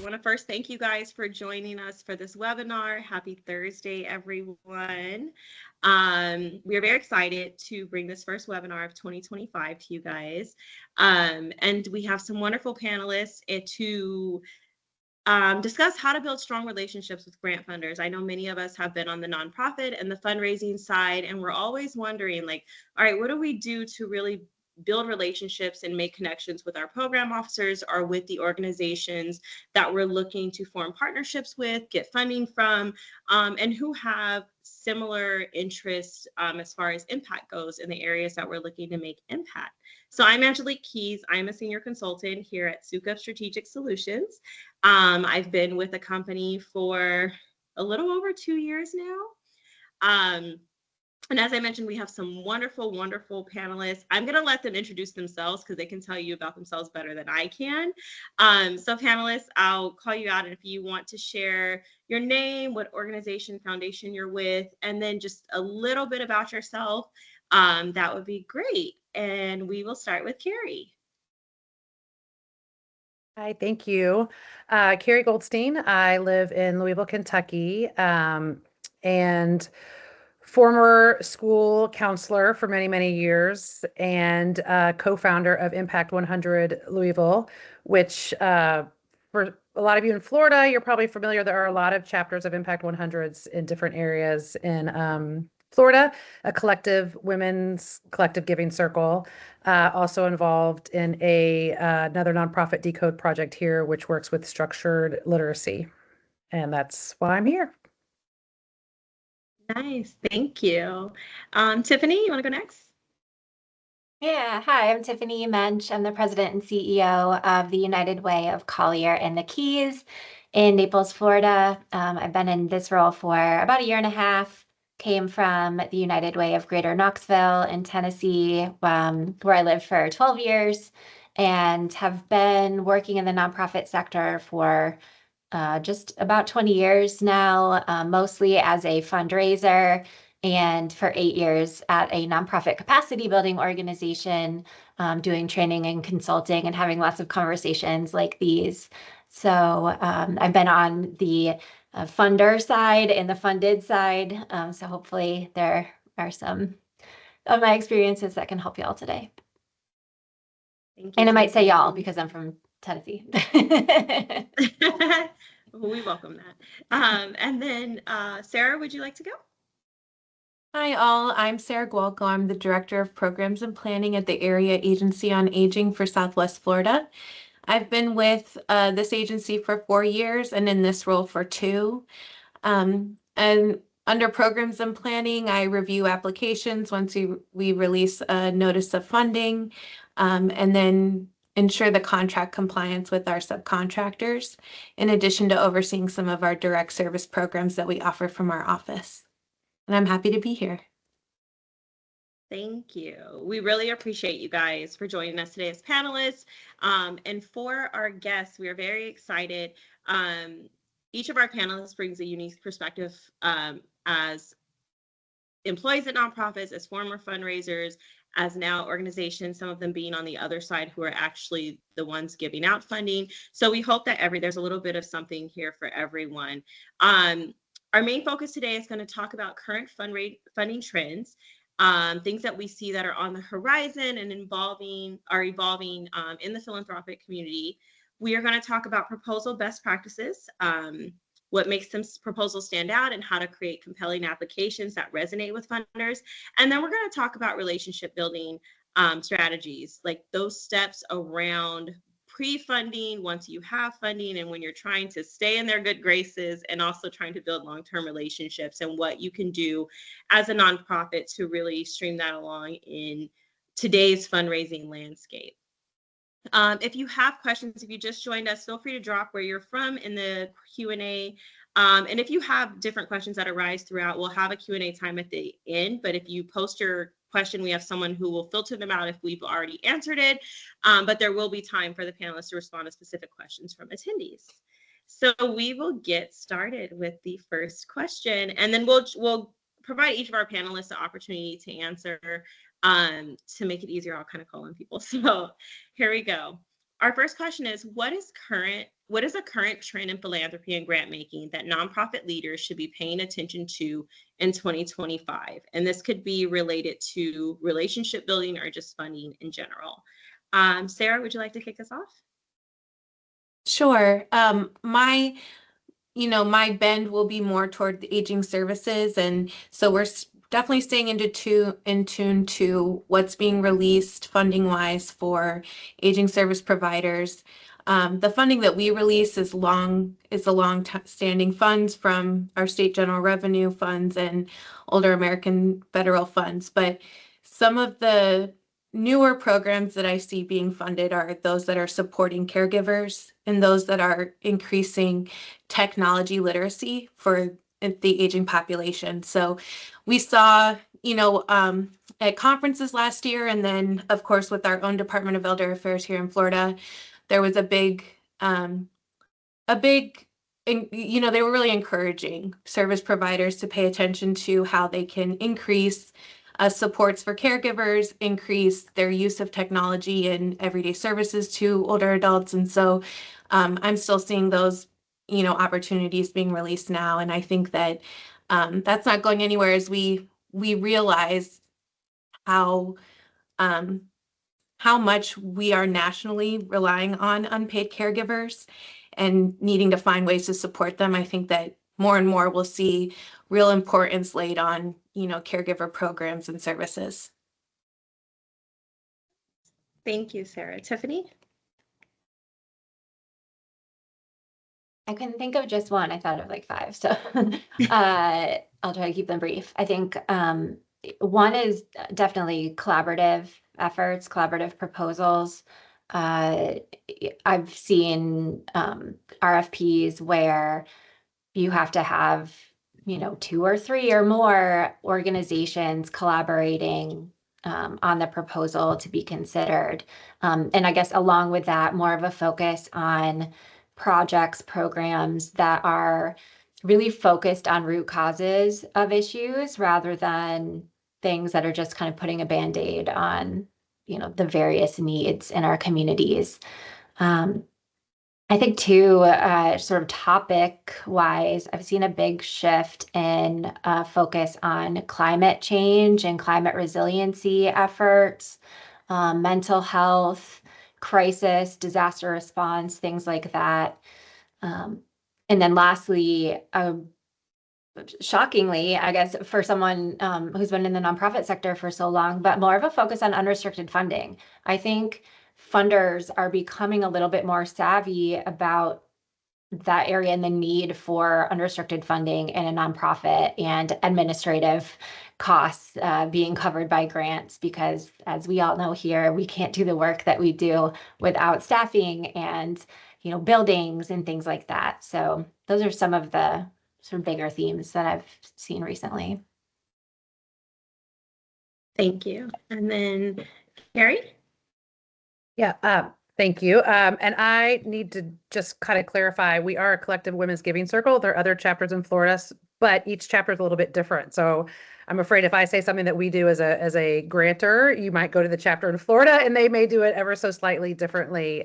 want to first thank you guys for joining us for this webinar. Happy Thursday, everyone. We are very excited to bring this first webinar of 2025 to you guys. And we have some wonderful panelists to discuss how to build strong relationships with grant funders. I know many of us have been on the nonprofit and the fundraising side, and we're always wondering, like, all right, what do we do to really build relationships and make connections with our program officers or with the organizations that we're looking to form partnerships with, get funding from, and who have similar interests as far as impact goes in the areas that we're looking to make impact. So I'm Angelique Keys. I'm a senior consultant here at Soukup Strategic Solutions. I've been with the company for a little over 2 years now. And as I mentioned, we have some wonderful, wonderful panelists. I'm going to let them introduce themselves because they can tell you about themselves better than I can. So panelists, I'll call you out. And if you want to share your name, what organization, foundation you're with, and then just a little bit about yourself, that would be great. And we will start with Carey. Hi, thank you. Carey Goldstein. I live in Louisville, Kentucky, and former school counselor for many, many years, and co-founder of Impact 100 Louisville, which for a lot of you in Florida, you're probably familiar. There are a lot of chapters of Impact 100s in different areas in Florida, a collective women's collective giving circle, also involved in another nonprofit Decode project here, which works with structured literacy. And that's why I'm here. Nice, thank you. Tiffani, you want to go next? Yeah, hi, I'm Tiffani Mensch. I'm the president and CEO of the United Way of Collier and the Keys in Naples, Florida. I've been in this role for about a year and a half. Came from the United Way of Greater Knoxville in Tennessee, where I lived for 12 years, and have been working in the nonprofit sector for just about 20 years now, mostly as a fundraiser, and for 8 years at a nonprofit capacity building organization, doing training and consulting and having lots of conversations like these. So I've been on the funder side and the funded side. So hopefully there are some of my experiences that can help y'all today. Thank you. And I might say y'all because I'm from Tennessee. We welcome that. And then Sarah, would you like to go? Hi all, I'm Sarah Gualco. I'm the Director of Programs and Planning at the Area Agency on Aging for Southwest Florida. I've been with this agency for 4 years and in this role for 2. And under Programs and Planning, I review applications once we release a notice of funding, and then ensure the contract compliance with our subcontractors, in addition to overseeing some of our direct service programs that we offer from our office. And I'm happy to be here. Thank you. We really appreciate you guys for joining us today as panelists. And for our guests, we are very excited. Each of our panelists brings a unique perspective as employees at nonprofits, as former fundraisers, as now organizations, some of them being on the other side who are actually the ones giving out funding. So we hope that there's a little bit of something here for everyone. Our main focus today is going to talk about current funding trends, things that we see that are on the horizon and are evolving in the philanthropic community. We are going to talk about proposal best practices, what makes some proposals stand out, and how to create compelling applications that resonate with funders. And then we're going to talk about relationship building strategies, like those steps around pre-funding, once you have funding, and when you're trying to stay in their good graces, and also trying to build long-term relationships, and what you can do as a nonprofit to really stream that along in today's fundraising landscape. If you have questions, if you just joined us, feel free to drop where you're from in the Q&A. And if you have different questions that arise throughout, we'll have a Q&A time at the end. But if you post your question, we have someone who will filter them out if we've already answered it. But there will be time for the panelists to respond to specific questions from attendees. So we will get started with the first question, and then we'll provide each of our panelists the opportunity to answer. To make it easier, I'll kind of call on people. So here we go. our first question is, what is a current trend in philanthropy and grant making that nonprofit leaders should be paying attention to in 2025? And this could be related to relationship building or just funding in general. Sarah, would you like to kick us off? Sure. My bend will be more toward the aging services. And so we're definitely staying in tune to what's being released funding wise for aging service providers. The funding that we release is the long-standing funds from our state general revenue funds and older American federal funds. But some of the newer programs that I see being funded are those that are supporting caregivers and those that are increasing technology literacy for the aging population. So we saw, at conferences last year, and then of course with our own Department of Elder Affairs here in Florida, there was they were really encouraging service providers to pay attention to how they can increase supports for caregivers, increase their use of technology and everyday services to older adults. And so I'm still seeing those, opportunities being released now. And I think that that's not going anywhere as we realize how much we are nationally relying on unpaid caregivers and needing to find ways to support them. I think that more and more we'll see real importance laid on, caregiver programs and services. Thank you, Sarah. Tiffani? I couldn't think of just one. I thought of like 5. So I'll try to keep them brief. I think one is definitely collaborative efforts, collaborative proposals. I've seen RFPs where you have to have 2 or 3 or more organizations collaborating on the proposal to be considered. And I guess along with that, more of a focus on projects, programs that are really focused on root causes of issues rather than things that are just kind of putting a Band-Aid on, the various needs in our communities. I think too, sort of topic wise, I've seen a big shift in focus on climate change and climate resiliency efforts, mental health, crisis, disaster response, things like that. And then lastly, shockingly, I guess for someone who's been in the nonprofit sector for so long, but more of a focus on unrestricted funding. I think funders are becoming a little bit more savvy about that area and the need for unrestricted funding in a nonprofit and administrative costs being covered by grants, because as we all know here, we can't do the work that we do without staffing and buildings and things like that. So those are some of the sort of bigger themes that I've seen recently. Thank you. And then Carey? Yeah, thank you. And I need to just kind of clarify, we are a collective women's giving circle. There are other chapters in Florida, but each chapter is a little bit different. So I'm afraid if I say something that we do as a grantor, you might go to the chapter in Florida and they may do it ever so slightly differently.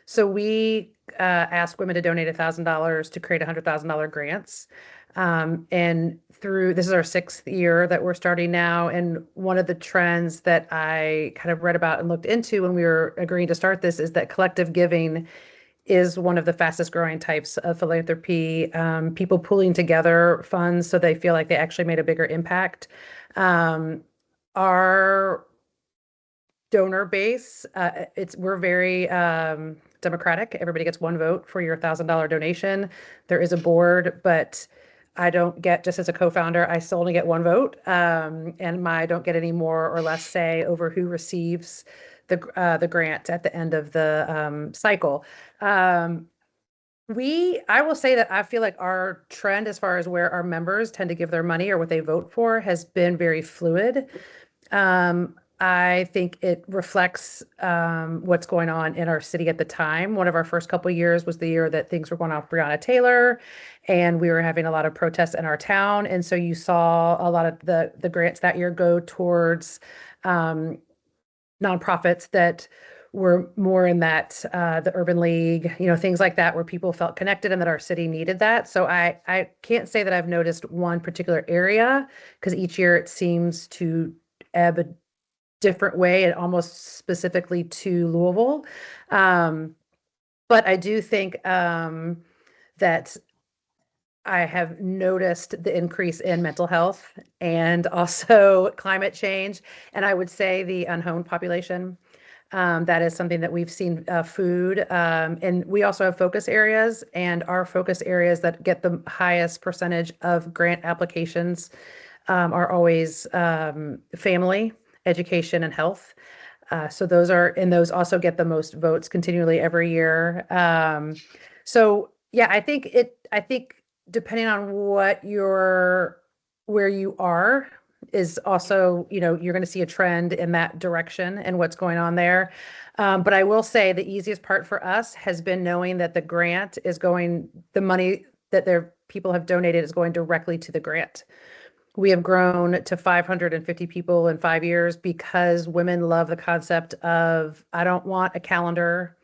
So we ask women to donate $1,000 to create $100,000 grants. And this is our 6th year that we're starting now. And one of the trends that I kind of read about and looked into when we were agreeing to start this is that collective giving is one of the fastest growing types of philanthropy. People pooling together funds so they feel like they actually made a bigger impact. Our donor base, we're very democratic. Everybody gets 1 vote for your $1,000 donation. There is a board, but I don't get, just as a co-founder, I still only get 1 vote, and I don't get any more or less say over who receives the grant at the end of the cycle. I will say that I feel like our trend as far as where our members tend to give their money or what they vote for has been very fluid. I think it reflects what's going on in our city at the time. One of our first couple of years was the year that things were going off Breonna Taylor, and we were having a lot of protests in our town. And so you saw a lot of the grants that year go towards nonprofits that were more in that the urban league, things like that, where people felt connected and that our city needed that. So I can't say that I've noticed one particular area, because each year it seems to ebb a different way, and almost specifically to Louisville. But I do think that I have noticed the increase in mental health and also climate change. And I would say the unhomed population. That is something that we've seen, food. And we also have focus areas, and our focus areas that get the highest percentage of grant applications are always family, education, and health. So those also get the most votes continually every year. So yeah, I think depending on where you are is also, you're going to see a trend in that direction and what's going on there. But I will say the easiest part for us has been knowing that the money that their people have donated is going directly to the grant. We have grown to 550 people in 5 years because women love the concept of, I don't want a calendar.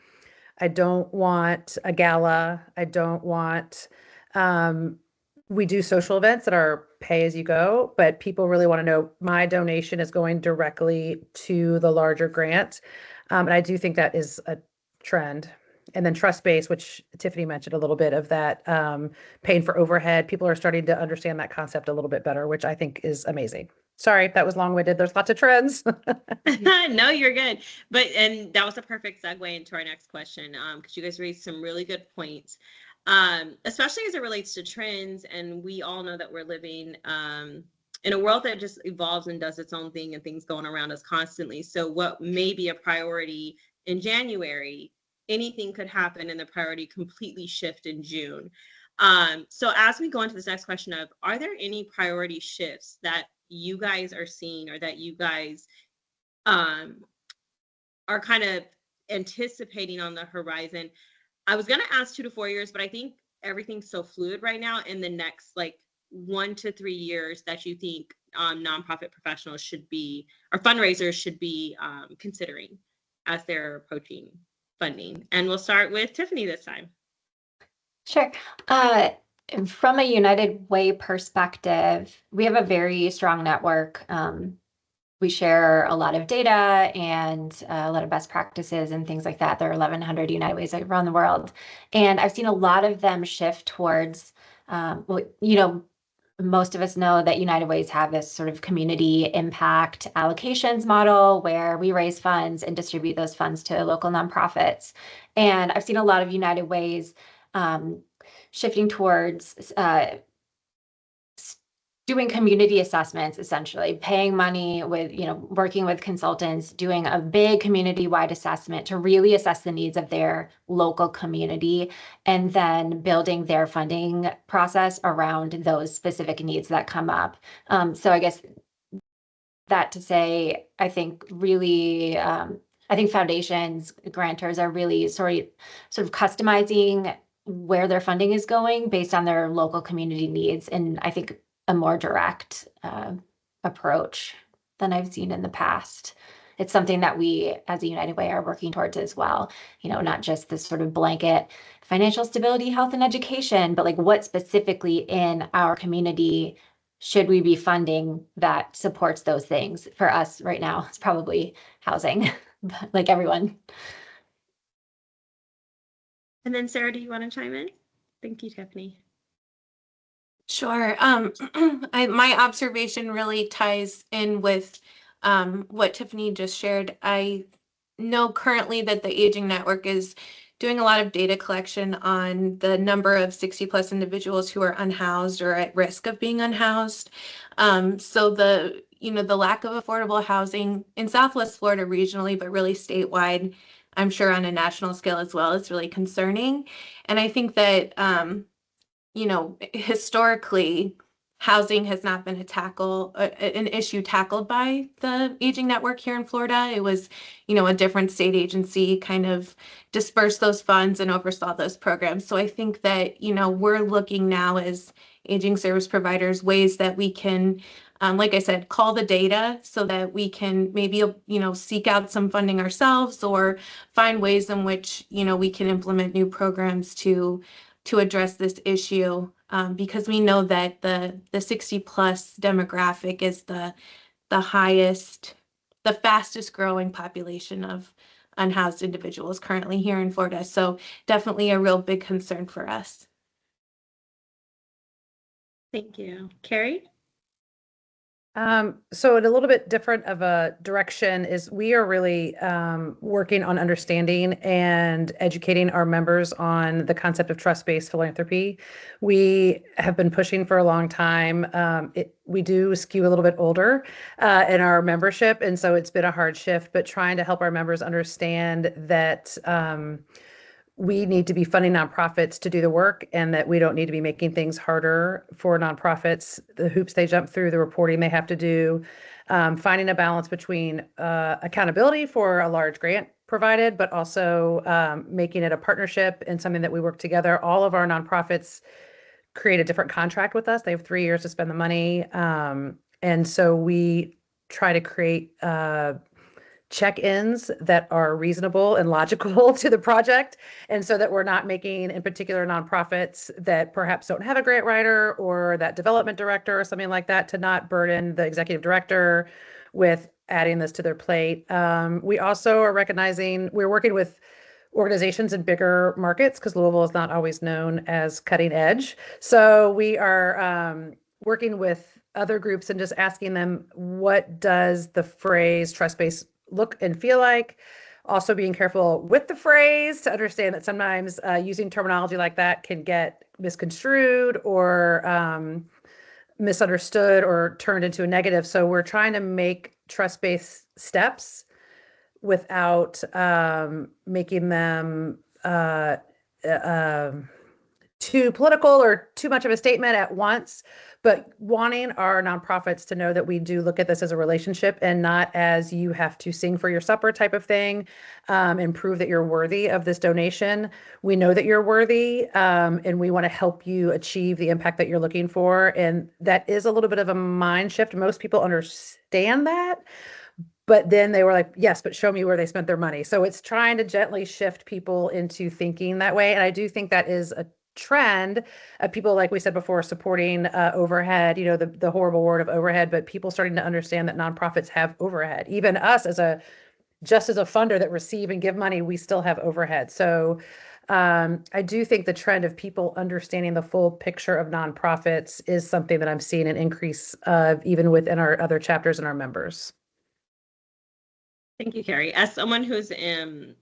I don't want a gala. I don't want, we do social events that are pay as you go, but people really want to know my donation is going directly to the larger grant. And I do think that is a trend. And then trust-based, which Tiffani mentioned a little bit of that, paying for overhead. People are starting to understand that concept a little bit better, which I think is amazing. Sorry, that was long-winded. There's lots of trends. No, you're good. And that was a perfect segue into our next question, because you guys raised some really good points, especially as it relates to trends. And we all know that we're living in a world that just evolves and does its own thing, and things going around us constantly. So what may be a priority in January, anything could happen and the priority completely shift in June. So as we go into this next question of, are there any priority shifts that you guys are seeing, or that you guys are kind of anticipating on the horizon? I was going to ask 2 to 4 years, but I think everything's so fluid right now. In the next 1 to 3 years that you think nonprofit professionals should be, or fundraisers should be considering as they're approaching funding? And we'll start with Tiffani this time. Sure. From a United Way perspective, we have a very strong network. We share a lot of data and a lot of best practices and things like that. There are 1,100 United Ways around the world. And I've seen a lot of them shift towards, most of us know that United Ways have this sort of community impact allocations model where we raise funds and distribute those funds to local nonprofits. And I've seen a lot of United Ways shifting towards doing community assessments, essentially paying money with, working with consultants, doing a big community-wide assessment to really assess the needs of their local community, and then building their funding process around those specific needs that come up. So I guess that to say, I think really, I think foundations, grantors are really sort of customizing where their funding is going based on their local community needs. And I think a more direct approach than I've seen in the past. It's something that we as a United Way are working towards as well. Not just this sort of blanket financial stability, health, and education, but what specifically in our community should we be funding that supports those things? For us right now, it's probably housing, like everyone. And then Sarah, do you want to chime in? Thank you, Tiffani. Sure. My observation really ties in with what Tiffani just shared. I know currently that the Aging Network is doing a lot of data collection on the number of 60+ individuals who are unhoused or at risk of being unhoused. So the lack of affordable housing in Southwest Florida regionally, but really statewide, I'm sure on a national scale as well, is really concerning. And I think that historically, housing has not been an issue tackled by the Aging Network here in Florida. It was, a different state agency kind of dispersed those funds and oversaw those programs. So I think that, we're looking now as aging service providers, ways that we can, like I said, call the data so that we can maybe, seek out some funding ourselves or find ways in which, we can implement new programs to address this issue, because we know that the 60 plus demographic is the fastest growing population of unhoused individuals currently here in Florida. So definitely a real big concern for us. Thank you. Carey? So in a little bit different of a direction is we are really working on understanding and educating our members on the concept of trust-based philanthropy. We have been pushing for a long time. We do skew a little bit older in our membership, and so it's been a hard shift, but trying to help our members understand that we need to be funding nonprofits to do the work, and that we don't need to be making things harder for nonprofits, the hoops they jump through, the reporting they have to do, finding a balance between accountability for a large grant provided, but also making it a partnership and something that we work together. All of our nonprofits create a different contract with us. They have 3 years to spend the money. And so we try to create check-ins that are reasonable and logical to the project. And so that we're not making, in particular, nonprofits that perhaps don't have a grant writer or that development director or something like that, to not burden the executive director with adding this to their plate. We also are recognizing we're working with organizations in bigger markets because Louisville is not always known as cutting edge. So we are working with other groups and just asking them, what does the phrase trust-based look and feel like? Also being careful with the phrase to understand that sometimes using terminology like that can get misconstrued or misunderstood or turned into a negative. So we're trying to make trust-based steps without making them too political or too much of a statement at once, but wanting our nonprofits to know that we do look at this as a relationship and not as you have to sing for your supper type of thing, and prove that you're worthy of this donation. We know that you're worthy, and we want to help you achieve the impact that you're looking for. And that is a little bit of a mind shift. Most people understand that, but then they were like, yes, but show me where they spent their money. So it's trying to gently shift people into thinking that way. And I do think that is a trend of people, like we said before, supporting overhead, the horrible word of overhead, but people starting to understand that nonprofits have overhead. Even us just as a funder that receive and give money, we still have overhead. So I do think the trend of people understanding the full picture of nonprofits is something that I'm seeing an increase of even within our other chapters and our members. Thank you, Carey. As someone who's in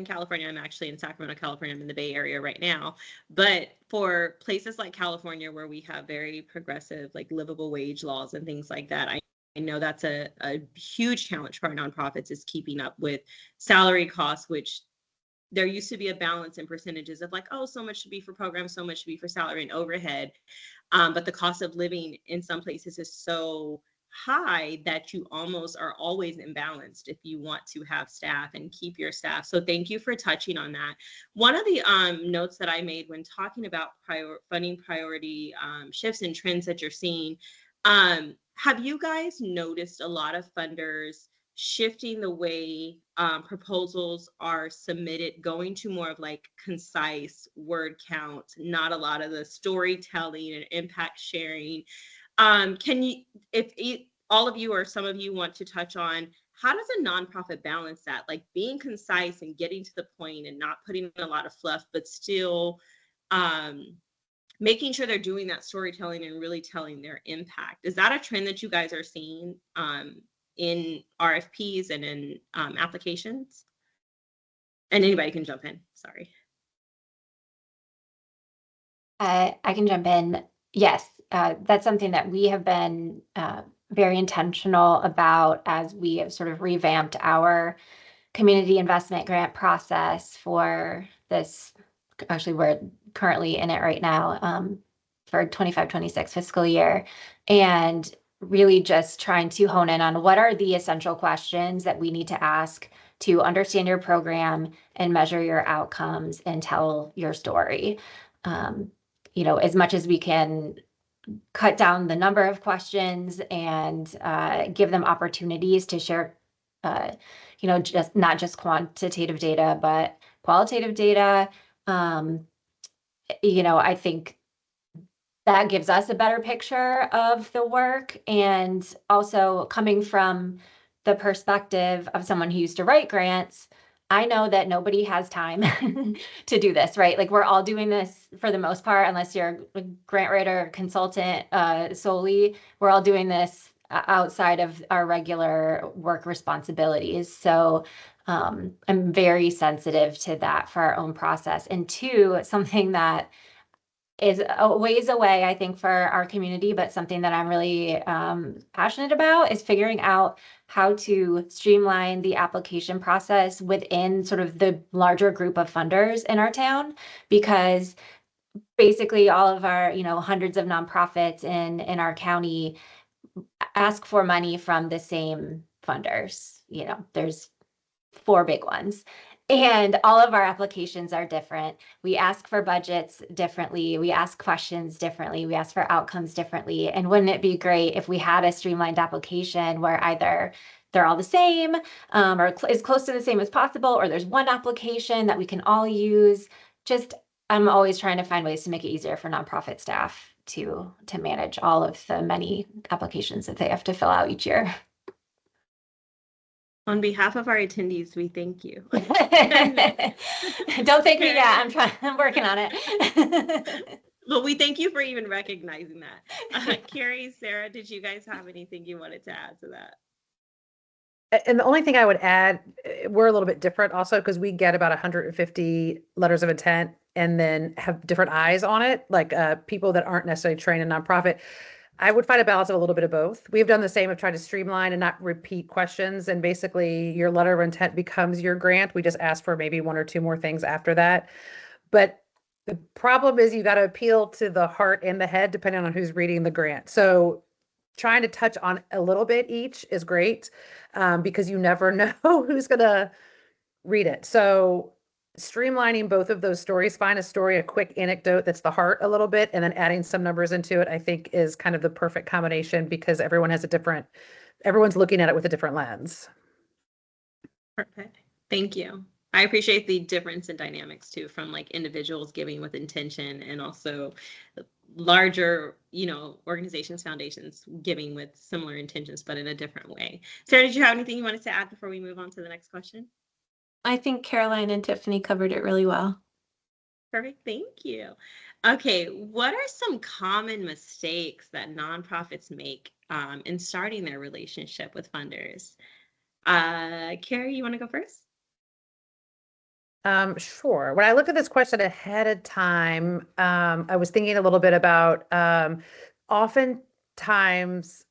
California, I'm actually in Sacramento, California. I'm in the Bay Area right now. But for places like California, where we have very progressive, like livable wage laws and things like that, I know that's a huge challenge for our nonprofits, is keeping up with salary costs, which there used to be a balance in percentages of like, oh, so much should be for programs, so much should be for salary and overhead. But the cost of living in some places is so high that you almost are always imbalanced if you want to have staff and keep your staff. So thank you for touching on that. One of the notes that I made when talking about funding priority shifts and trends that you're seeing, have you guys noticed a lot of funders shifting the way proposals are submitted, going to more of like concise word count, not a lot of the storytelling and impact sharing? Can you, if all of you or some of you want to touch on, how does a nonprofit balance that, like being concise and getting to the point and not putting in a lot of fluff, but still making sure they're doing that storytelling and really telling their impact? Is that a trend that you guys are seeing in RFPs and in applications? And anybody can jump in, sorry. I can jump in. Yes, that's something that we have been very intentional about as we have sort of revamped our community investment grant process for this. Actually, we're currently in it right now. for 25-26 fiscal year, and really just trying to hone in on what are the essential questions that we need to ask to understand your program and measure your outcomes and tell your story. As much as we can cut down the number of questions and give them opportunities to share, just not just quantitative data, but qualitative data. I think that gives us a better picture of the work. And also, coming from the perspective of someone who used to write grants, I know that nobody has time to do this, right? Like, we're all doing this for the most part, unless you're a grant writer or consultant solely. We're all doing this outside of our regular work responsibilities. So I'm very sensitive to that for our own process. And two, something that is a ways away, I think, for our community, but something that I'm really passionate about is figuring out how to streamline the application process within sort of the larger group of funders in our town, because basically all of our, hundreds of nonprofits in our county ask for money from the same funders. There's 4 big ones. And all of our applications are different. We ask for budgets differently. We ask questions differently. We ask for outcomes differently. And wouldn't it be great if we had a streamlined application where either they're all the same or as close to the same as possible, or there's one application that we can all use? I'm always trying to find ways to make it easier for nonprofit staff to manage all of the many applications that they have to fill out each year. On behalf of our attendees, we thank you. Don't thank me yet. I'm working on it. Well, we thank you for even recognizing that. Carey, Sarah, did you guys have anything you wanted to add to that? And the only thing I would add, we're a little bit different also because we get about 150 letters of intent and then have different eyes on it, like people that aren't necessarily trained in nonprofit. I would find a balance of a little bit of both. We've done the same of trying to streamline and not repeat questions. And basically your letter of intent becomes your grant. We just ask for maybe 1 or 2 more things after that. But the problem is you got to appeal to the heart and the head, depending on who's reading the grant. So trying to touch on a little bit each is great because you never know who's going to read it. So streamlining both of those stories, find a story, a quick anecdote that's the heart a little bit, and then adding some numbers into it, I think is kind of the perfect combination because everyone's looking at it with a different lens. Perfect. Thank you. I appreciate the difference in dynamics too, from like individuals giving with intention and also larger, organizations, foundations giving with similar intentions, but in a different way. Sarah, did you have anything you wanted to add before we move on to the next question? I think Caroline and Tiffani covered it really well. Perfect. Thank you. Okay. What are some common mistakes that nonprofits make in starting their relationship with funders? Carey, you want to go first? Sure. When I looked at this question ahead of time, I was thinking a little bit about oftentimes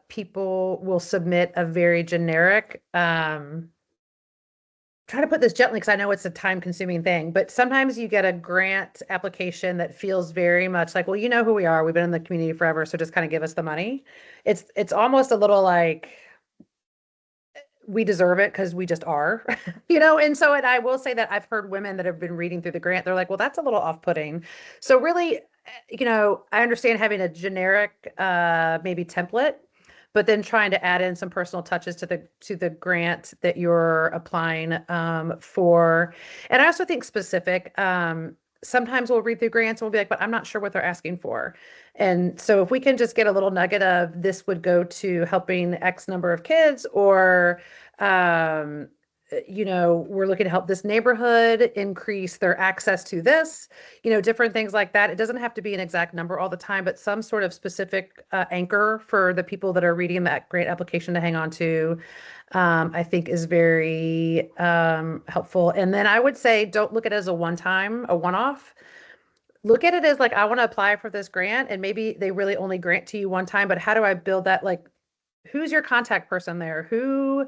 people will submit a very generic try to put this gently because I know it's a time-consuming thing, but sometimes you get a grant application that feels very much like, well, you know who we are. We've been in the community forever, so just kind of give us the money. It's almost a little like we deserve it because we just are, And so, and I will say that I've heard women that have been reading through the grant. They're like, well, that's a little off-putting. So really, I understand having a generic maybe template, but then trying to add in some personal touches to the grant that you're applying for. And I also think specific. Sometimes we'll read through grants and we'll be like, but I'm not sure what they're asking for. And so if we can just get a little nugget of this would go to helping X number of kids, or we're looking to help this neighborhood increase their access to this, different things like that. It doesn't have to be an exact number all the time, but some sort of specific anchor for the people that are reading that grant application to hang on to, I think is very helpful. And then I would say, don't look at it as a one-off. Look at it as like, I want to apply for this grant, and maybe they really only grant to you one time, but how do I build that? Like, who's your contact person there? Who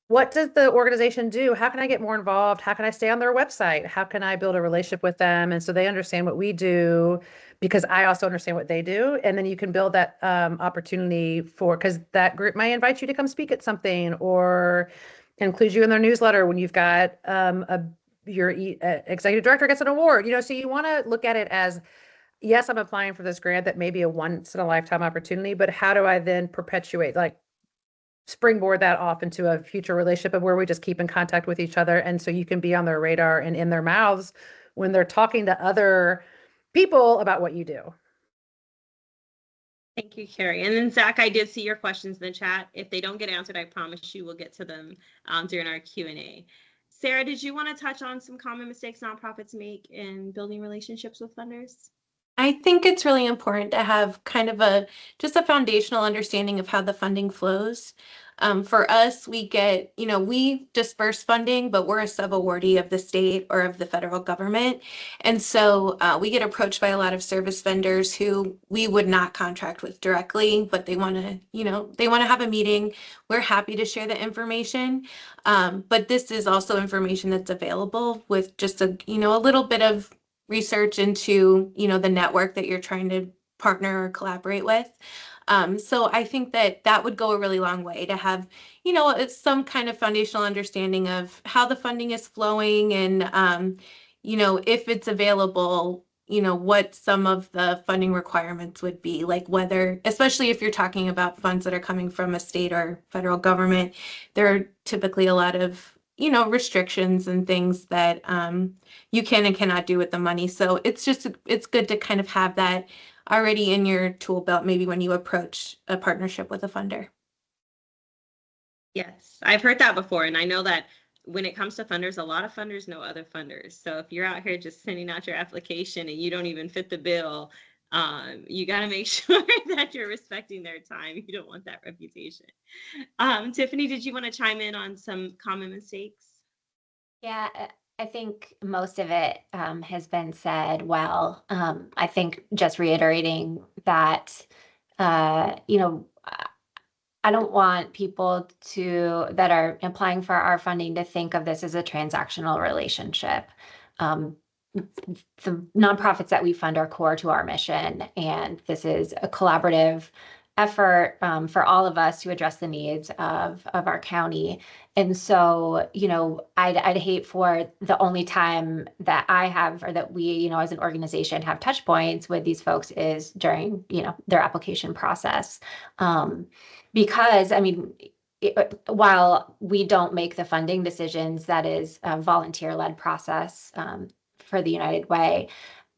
what does the organization do? How can I get more involved? How can I stay on their website? How can I build a relationship with them? And so they understand what we do because I also understand what they do. And then you can build that opportunity because that group might invite you to come speak at something or include you in their newsletter when you've got your executive director gets an award. So you want to look at it as, yes, I'm applying for this grant that may be a once in a lifetime opportunity, but how do I then perpetuate, like springboard that off into a future relationship of where we just keep in contact with each other. And so you can be on their radar and in their mouths when they're talking to other people about what you do. Thank you, Carey. And then Zach, I did see your questions in the chat. If they don't get answered, I promise you we'll get to them during our Q&A. Sarah, did you want to touch on some common mistakes nonprofits make in building relationships with funders? I think it's really important to have kind of just a foundational understanding of how the funding flows. For us, we disperse funding, but we're a sub-awardee of the state or of the federal government. And so we get approached by a lot of service vendors who we would not contract with directly, but they want to have a meeting. We're happy to share the information. But this is also information that's available with just a little bit of research into, the network that you're trying to partner or collaborate with. So I think that would go a really long way to have, it's some kind of foundational understanding of how the funding is flowing and, if it's available, what some of the funding requirements would be, like whether, especially if you're talking about funds that are coming from a state or federal government, there are typically a lot of restrictions and things that you can and cannot do with the money. So it's good to kind of have that already in your tool belt, maybe when you approach a partnership with a funder. Yes, I've heard that before. And I know that when it comes to funders, a lot of funders know other funders. So if you're out here just sending out your application and you don't even fit the bill, you got to make sure that you're respecting their time. You don't want that reputation. Tiffani, did you want to chime in on some common mistakes? Yeah, I think most of it has been said well. I think just reiterating that, I don't want people that are applying for our funding to think of this as a transactional relationship. The nonprofits that we fund are core to our mission, and this is a collaborative effort for all of us to address the needs of our county. And so, I'd hate for the only time that I have or that we, as an organization have touch points with these folks is during, their application process. Because, while we don't make the funding decisions, that is a volunteer-led process for the United Way,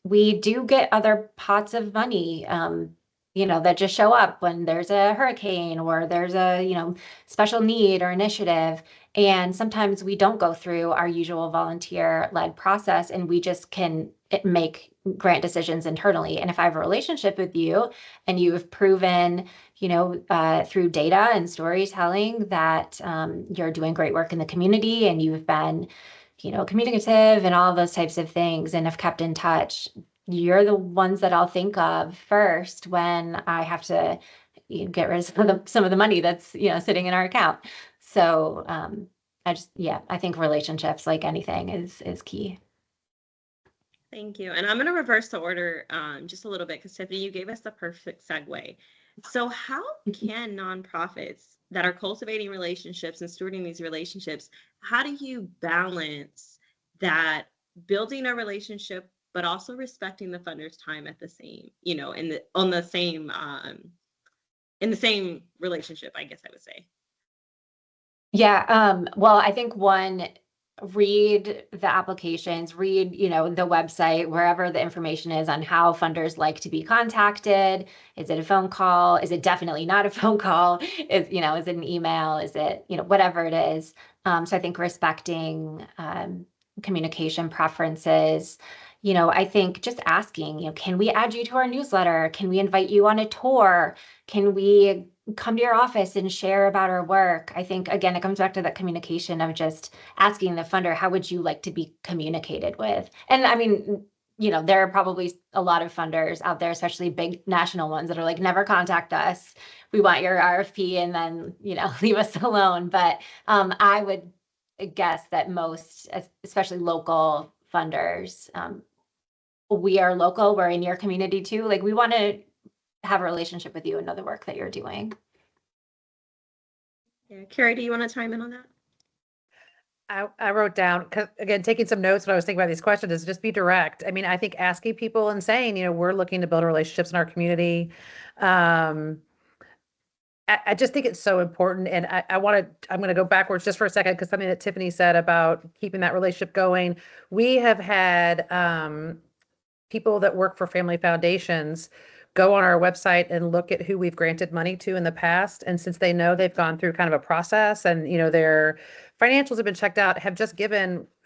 we do get other pots of money that just show up when there's a hurricane or there's a, special need or initiative. And sometimes we don't go through our usual volunteer-led process and we just can make grant decisions internally. And if I have a relationship with you and you've proven, through data and storytelling that you're doing great work in the community and you've been, communicative and all of those types of things and have kept in touch, you're the ones that I'll think of first when I have to get rid of some of the money that's, sitting in our account. So I think relationships, like anything, is key. Thank you. And I'm going to reverse the order just a little bit because Tiffani, you gave us the perfect segue. So how can nonprofits that are cultivating relationships and stewarding these relationships, how do you balance that building a relationship but also respecting the funder's time at the same, in the same relationship, I guess I would say? Yeah. Well, I think read the applications, read, the website, wherever the information is on how funders like to be contacted. Is it a phone call? Is it definitely not a phone call? Is it an email? Is it, whatever it is. So I think respecting communication preferences. I think just asking, can we add you to our newsletter? Can we invite you on a tour? Can we come to your office and share about our work? I think, again, it comes back to that communication of just asking the funder, how would you like to be communicated with? And there are probably a lot of funders out there, especially big national ones that are like, never contact us. We want your RFP and then, leave us alone. But I would guess that most, especially local funders, we are local, we're in your community too. Like, we want to have a relationship with you and know the work that you're doing. Yeah, Carey, do you want to chime in on that? I wrote down, 'cause again, taking some notes when I was thinking about these questions, is just be direct. I mean, I think asking people and saying, we're looking to build relationships in our community. I just think it's so important. And I'm going to go backwards just for a second, because something that Tiffani said about keeping that relationship going. We have had people that work for family foundations go on our website and look at who we've granted money to in the past. And since they know they've gone through kind of a process and, their financials have been checked out, have just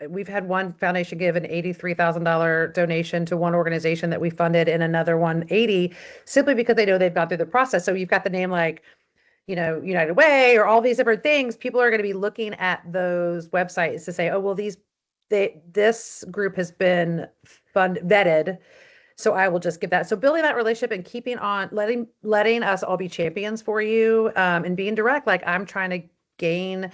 we've had one foundation give an $83,000 donation to one organization that we funded, and another one 80, simply because they know they've gone through the process. So you've got the name like, United Way or all these different things. People are going to be looking at those websites to say, oh, well, this group has been vetted. So I will just give that. So building that relationship and keeping on, letting us all be champions for you, and being direct. Like, I'm trying to gain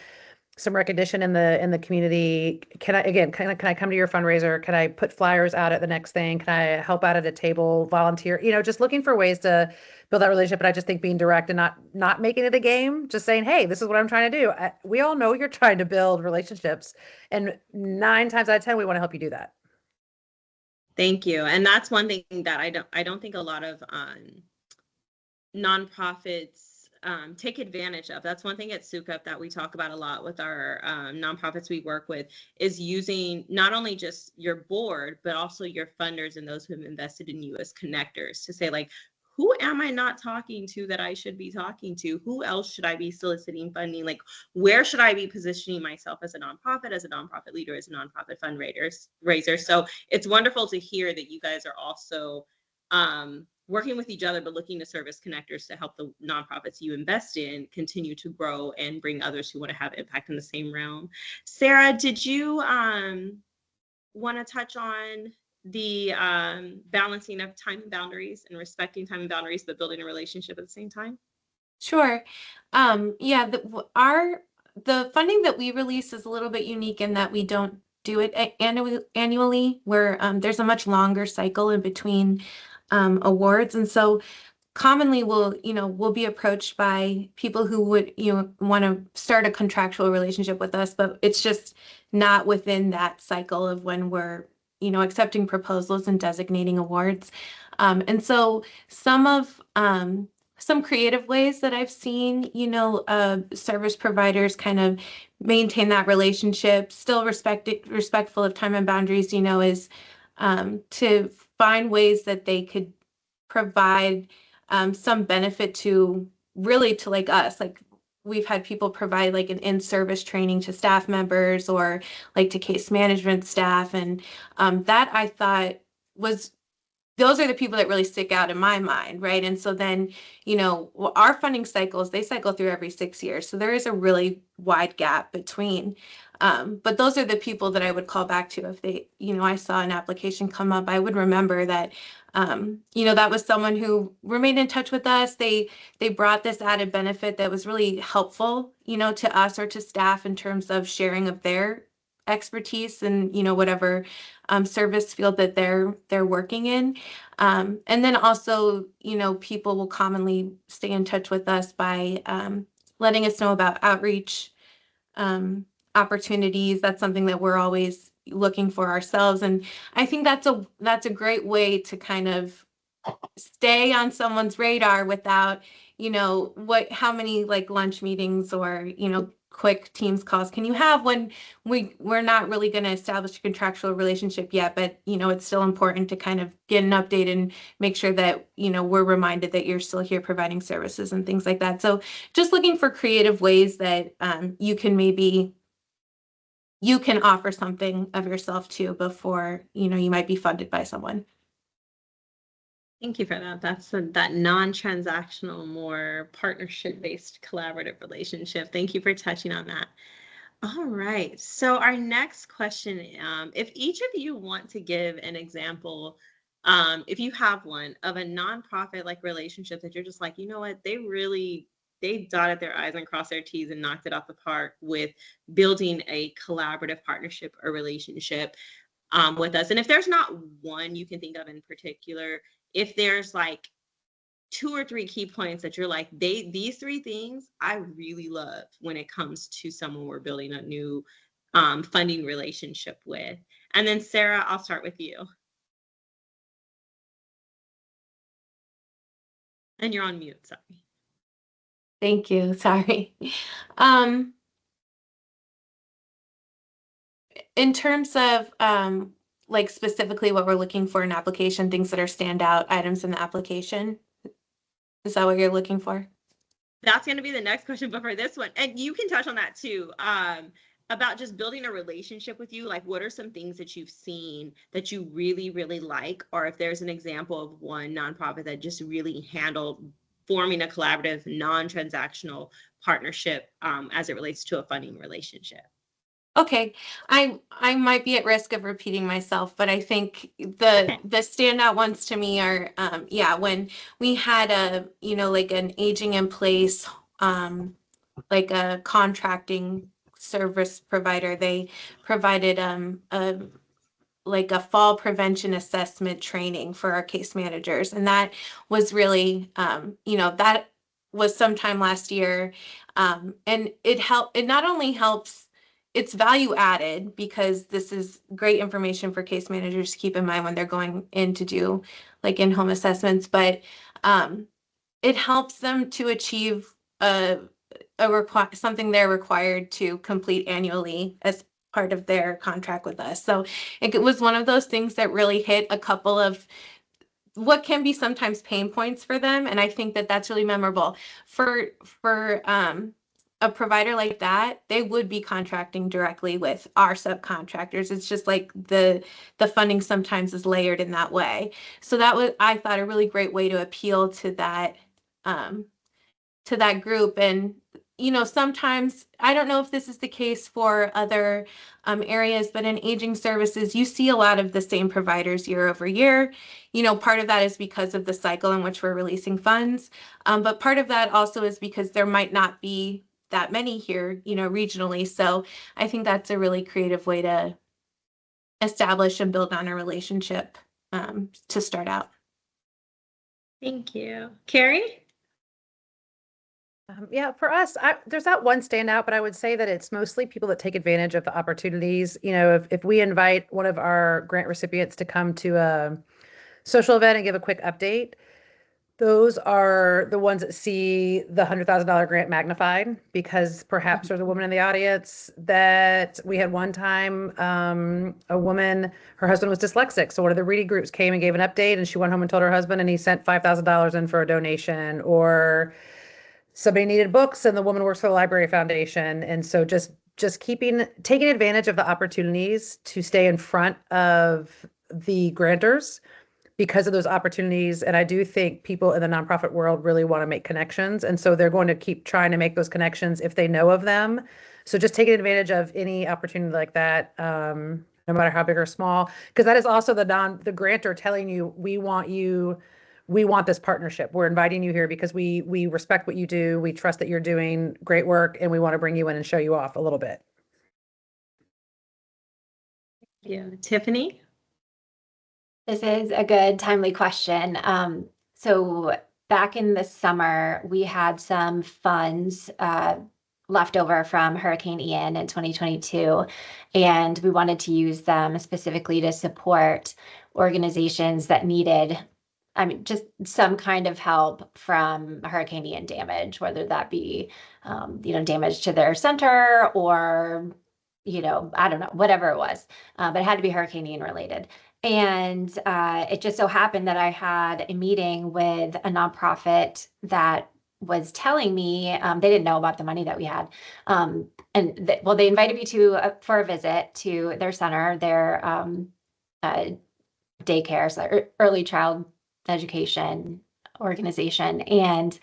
some recognition in the community. Can I come to your fundraiser? Can I put flyers out at the next thing? Can I help out at a table, volunteer? Just looking for ways to build that relationship. But I just think being direct and not making it a game, just saying, hey, this is what I'm trying to do. We all know you're trying to build relationships, and 9 times out of 10, we want to help you do that. Thank you. And that's one thing that I don't think a lot of nonprofits take advantage of. That's one thing at Soukup that we talk about a lot with our nonprofits we work with, is using not only just your board, but also your funders and those who have invested in you as connectors to say, like, who am I not talking to that I should be talking to? Who else should I be soliciting funding? Like, where should I be positioning myself as a nonprofit leader, as a nonprofit fundraiser? So it's wonderful to hear that you guys are also working with each other, but looking to serve as connectors to help the nonprofits you invest in continue to grow and bring others who want to have impact in the same realm. Sarah, did you want to touch on the balancing of time and boundaries and respecting time and boundaries, but building a relationship at the same time? Sure. Yeah, the funding that we release is a little bit unique in that we don't do it annually, where there's a much longer cycle in between awards. And so commonly we'll be approached by people who would, want to start a contractual relationship with us, but it's just not within that cycle of when we're, accepting proposals and designating awards. And so some creative ways that I've seen, service providers kind of maintain that relationship, still respectful of time and boundaries, is to find ways that they could provide some benefit to like us. Like, we've had people provide like an in-service training to staff members or like to case management staff. And that I thought those are the people that really stick out in my mind, right? And so then, our funding cycles, they cycle through every 6 years. So there is a really wide gap between. But those are the people that I would call back to if they, I saw an application come up. I would remember that, that was someone who remained in touch with us. They brought this added benefit that was really helpful, to us or to staff in terms of sharing of their expertise and, whatever service field that they're working in. And then also, people will commonly stay in touch with us by letting us know about outreach opportunities. That's something that we're always looking for ourselves. And I think that's a great way to kind of stay on someone's radar without, how many like lunch meetings or, quick Teams calls can you have when we're not really going to establish a contractual relationship yet, but it's still important to kind of get an update and make sure that we're reminded that you're still here providing services and things like that. So just looking for creative ways that you can offer something of yourself too before you might be funded by someone. Thank you for that. That's that non-transactional, more partnership-based collaborative relationship. Thank you for touching on that. All right. So our next question, if each of you want to give an example, if you have one of a nonprofit like relationship that you're just like, you know what, they dotted their I's and crossed their T's and knocked it out the park with building a collaborative partnership or relationship with us. And if there's not one you can think of in particular, if there's like two or three key points that you're like, these three things I really love when it comes to someone we're building a new funding relationship with. And then Sarah, I'll start with you. And you're on mute, sorry. Thank you. Sorry. In terms of like specifically what we're looking for in application, things that are standout items in the application, is that what you're looking for? That's going to be the next question, but for this one, and you can touch on that too, about just building a relationship with you. Like, what are some things that you've seen that you really, really like? Or if there's an example of one nonprofit that just really handled forming a collaborative, non-transactional partnership as it relates to a funding relationship. Okay, I might be at risk of repeating myself, but I think the standout ones to me are yeah, when we had a like an aging in place like a contracting service provider, they provided like a fall prevention assessment training for our case managers, and that was really that was sometime last year, and it not only helps, it's value added because this is great information for case managers to keep in mind when they're going in to do like in-home assessments, but it helps them to achieve something they're required to complete annually as part of their contract with us. So it was one of those things that really hit a couple of what can be sometimes pain points for them, and I think that that's really memorable for a provider like that. They would be contracting directly with our subcontractors. It's just like the funding sometimes is layered in that way. So that was, I thought, a really great way to appeal to that group. And sometimes, I don't know if this is the case for other areas, but in aging services, you see a lot of the same providers year over year. Part of that is because of the cycle in which we're releasing funds, but part of that also is because there might not be that many here, regionally. So I think that's a really creative way to establish and build on a relationship to start out. Thank you. Carey? Yeah, for us, there's not one standout, but I would say that it's mostly people that take advantage of the opportunities. If we invite one of our grant recipients to come to a social event and give a quick update, those are the ones that see the $100,000 grant magnified, because perhaps there's a woman in the audience that we had one time, a woman, her husband was dyslexic. So one of the reading groups came and gave an update, and she went home and told her husband, and he sent $5,000 in for a donation. Or somebody needed books and the woman works for the Library Foundation. And so just taking advantage of the opportunities to stay in front of the grantors because of those opportunities. And I do think people in the nonprofit world really want to make connections. And so they're going to keep trying to make those connections if they know of them. So just taking advantage of any opportunity like that, no matter how big or small, because that is also the grantor telling you, we want this partnership. We're inviting you here because we respect what you do. We trust that you're doing great work, and we want to bring you in and show you off a little bit. Yeah, Tiffani? This is a good, timely question. So back in the summer, we had some funds left over from Hurricane Ian in 2022, and we wanted to use them specifically to support organizations that needed, just some kind of help from Hurricane Ian damage, whether that be, damage to their center or, I don't know, whatever it was, but it had to be Hurricane Ian related. And it just so happened that I had a meeting with a nonprofit that was telling me they didn't know about the money that we had. They invited me for a visit to their center, their daycare, so early child education organization. And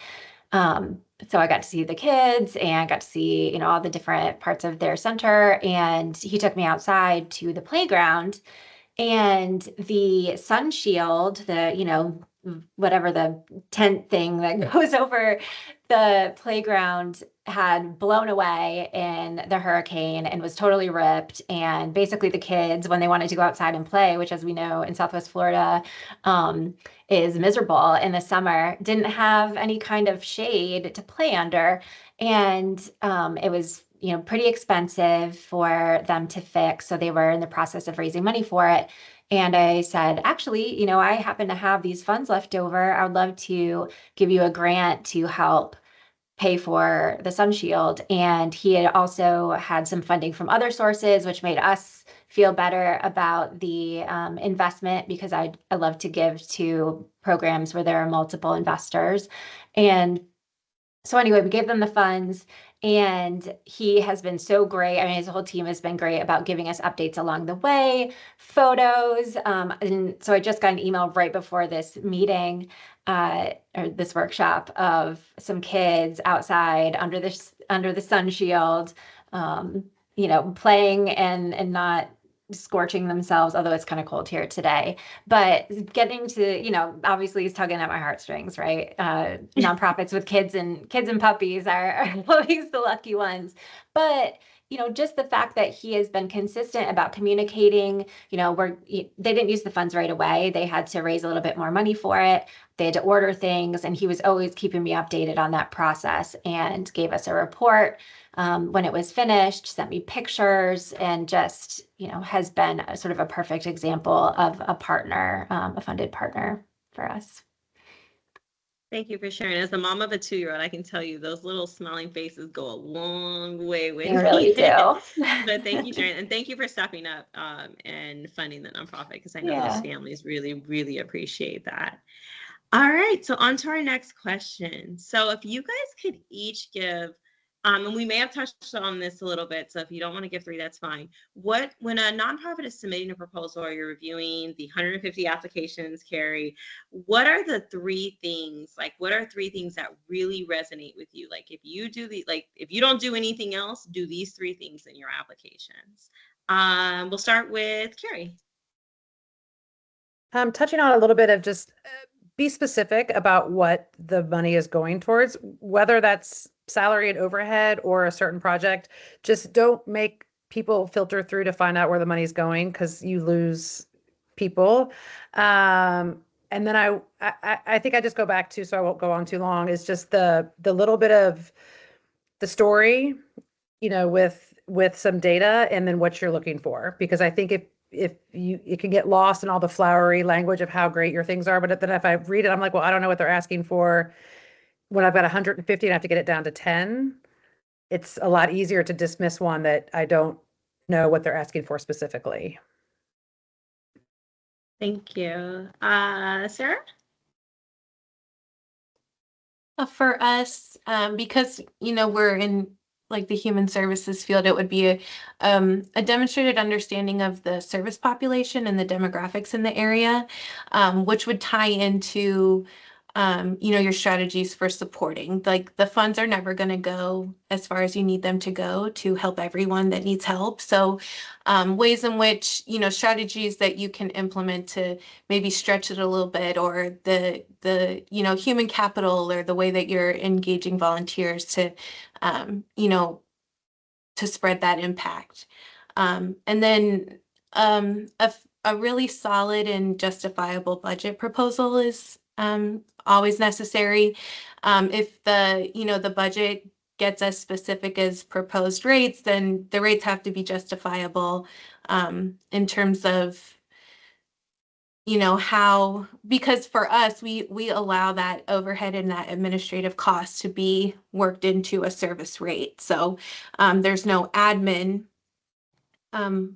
So I got to see the kids and got to see, you know, all the different parts of their center. And he took me outside to the playground, and the sun shield, the, you know, whatever the tent thing that goes over the playground, had blown away in the hurricane and was totally ripped. And basically the kids, when they wanted to go outside and play, which as we know in Southwest Florida, is miserable in the summer, didn't have any kind of shade to play under. And it was, you know, pretty expensive for them to fix. So they were in the process of raising money for it. And I said, actually, you know, I happen to have these funds left over. I would love to give you a grant to help pay for the sun shield. And he had also had some funding from other sources, which made us feel better about the investment, because I love to give to programs where there are multiple investors. And so anyway, we gave them the funds, and he has been so great. I mean, his whole team has been great about giving us updates along the way, photos. And so I just got an email right before this meeting, or this workshop, of some kids outside under the sun shield, you know, playing and not scorching themselves, although it's kind of cold here today. But getting to, you know, obviously he's tugging at my heartstrings, right? Nonprofits with kids and puppies are always the lucky ones. But you know, just the fact that he has been consistent about communicating, you know, they didn't use the funds right away. They had to raise a little bit more money for it. They had to order things, and he was always keeping me updated on that process and gave us a report when it was finished, sent me pictures, and just, you know, has been a sort of a perfect example of a partner, a funded partner for us. Thank you for sharing. As the mom of a 2-year-old, I can tell you those little smiling faces go a long way with They really do. But thank you, Sharon, and thank you for stepping up and funding the nonprofit, because I know those families really, really appreciate that. All right, so on to our next question. So if you guys could each give, and we may have touched on this a little bit, so if you don't want to give 3, that's fine. When a nonprofit is submitting a proposal, or you're reviewing the 150 applications, Carey, what are the 3 things, like what are 3 things that really resonate with you? Like if you don't do anything else, do these 3 things in your applications. We'll start with Carey. Touching on a little bit of just be specific about what the money is going towards, whether that's salary and overhead or a certain project. Just don't make people filter through to find out where the money's going, because you lose people. And then I think I just go back to, so I won't go on too long, is just the little bit of the story, you know, with some data, and then what you're looking for. Because I think it can get lost in all the flowery language of how great your things are. But then if I read it, I'm like, well, I don't know what they're asking for. When I've got 150 and I have to get it down to 10, it's a lot easier to dismiss one that I don't know what they're asking for specifically. Thank you. Sarah? For us, because, you know, we're in like the human services field, it would be a demonstrated understanding of the service population and the demographics in the area, which would tie into you know, your strategies for supporting. Like the funds are never going to go as far as you need them to go to help everyone that needs help. So ways in which, you know, strategies that you can implement to maybe stretch it a little bit, or the you know, human capital, or the way that you're engaging volunteers to you know, to spread that impact. And then a really solid and justifiable budget proposal is always necessary. If the budget gets as specific as proposed rates, then the rates have to be justifiable in terms of, you know, how, because for us, we allow that overhead and that administrative cost to be worked into a service rate. So there's no admin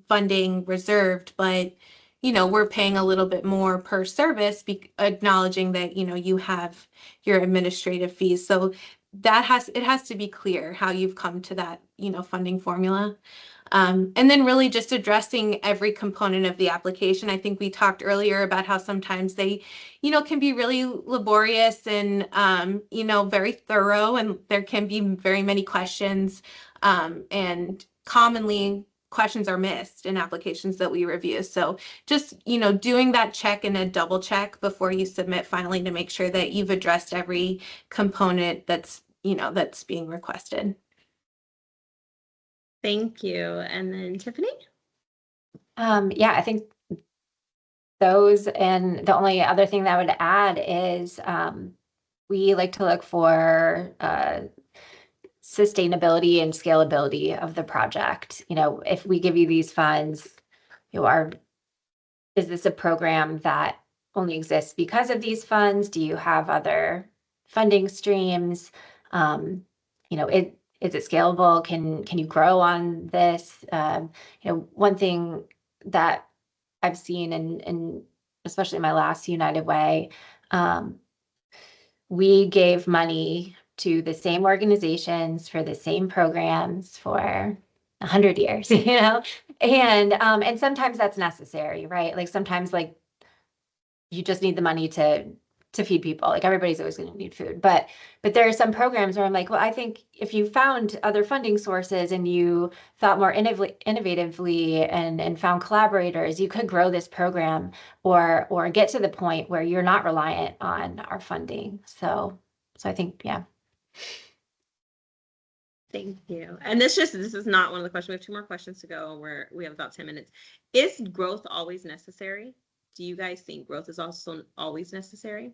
funding reserved, but you know, we're paying a little bit more per service, acknowledging that, you know, you have your administrative fees. So it has to be clear how you've come to that, you know, funding formula. And then really just addressing every component of the application. I think we talked earlier about how sometimes they, can be really laborious and, very thorough, and there can be very many questions. And commonly questions are missed in applications that we review. So just, doing that check and a double check before you submit finally to make sure that you've addressed every component that's being requested. Thank you. And then Tiffani? Yeah, I think those, and the only other thing that I would add is we like to look for sustainability and scalability of the project. If we give you these funds, is this a program that only exists because of these funds? Do you have other funding streams? Is it scalable? Can you grow on this? One thing that I've seen, and especially my last United Way, we gave money to the same organizations for the same programs for 100 years, and sometimes that's necessary, right? Like sometimes you just need the money to feed people. Like everybody's always going to need food, but there are some programs where I'm like, well, I think if you found other funding sources and you thought more innovatively and found collaborators, you could grow this program or get to the point where you're not reliant on our funding. So I think, yeah. Thank you. And this is not one of the questions. We have 2 more questions to go. We have about 10 minutes. Is growth always necessary? Do you guys think growth is also always necessary?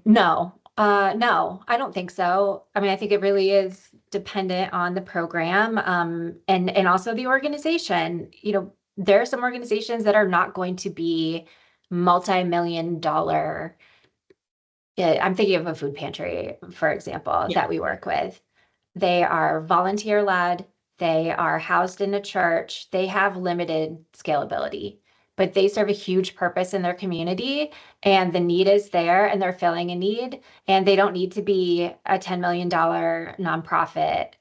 No, I don't think so. I mean, I think it really is dependent on the program, and also the organization. There are some organizations that are not going to be multi-million-dollar. I'm thinking of a food pantry, for example, that we work with. They are volunteer-led. They are housed in a church. They have limited scalability, but they serve a huge purpose in their community, and the need is there, and they're filling a need, and they don't need to be a $10 million nonprofit.